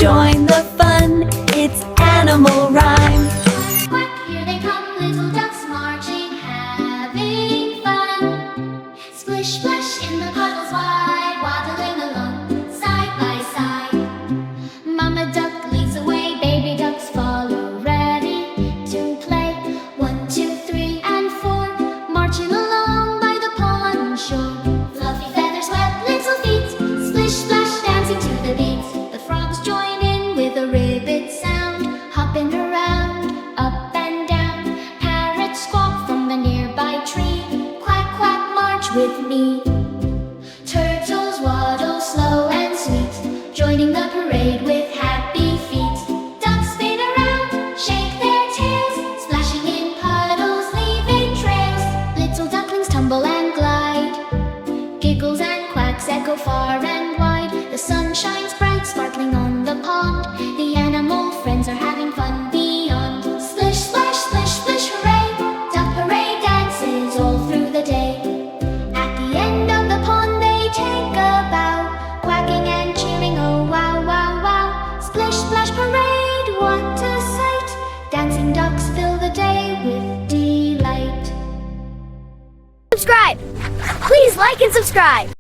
Join the fun, it's animal rhyme. Quack, here they come, little ducks marching, having fun. Splish, splash in the puddles wide, waddling along, side by side. Mama duck leads the way, baby ducks follow, ready to play. 1, 2, 3, and 4, marching along by the pond shore. Fluffy feathers, wet little feet, splish, splash, dancing to the beat. The frogs join in with a ribbit sound, hopping around, up and down. Parrots squawk from the nearby tree, quack, quack, march with me. Turtles waddle slow and sweet, joining the parade with happy feet. Ducks spin around, shake their tails, splashing in puddles, leaving trails. Little ducklings tumble and glide, giggles and quacks echo far and wide. The sun shines bright, sparkling on the pond. The animal friends are having fun beyond. Splish, splash, splish, splish, hooray! Duck parade dances all through the day. At the end of the pond they take a bow, quacking and cheering, oh wow, wow, wow. Splish, splash, parade, what a sight! Dancing ducks fill the day with delight. Subscribe! Please like and subscribe!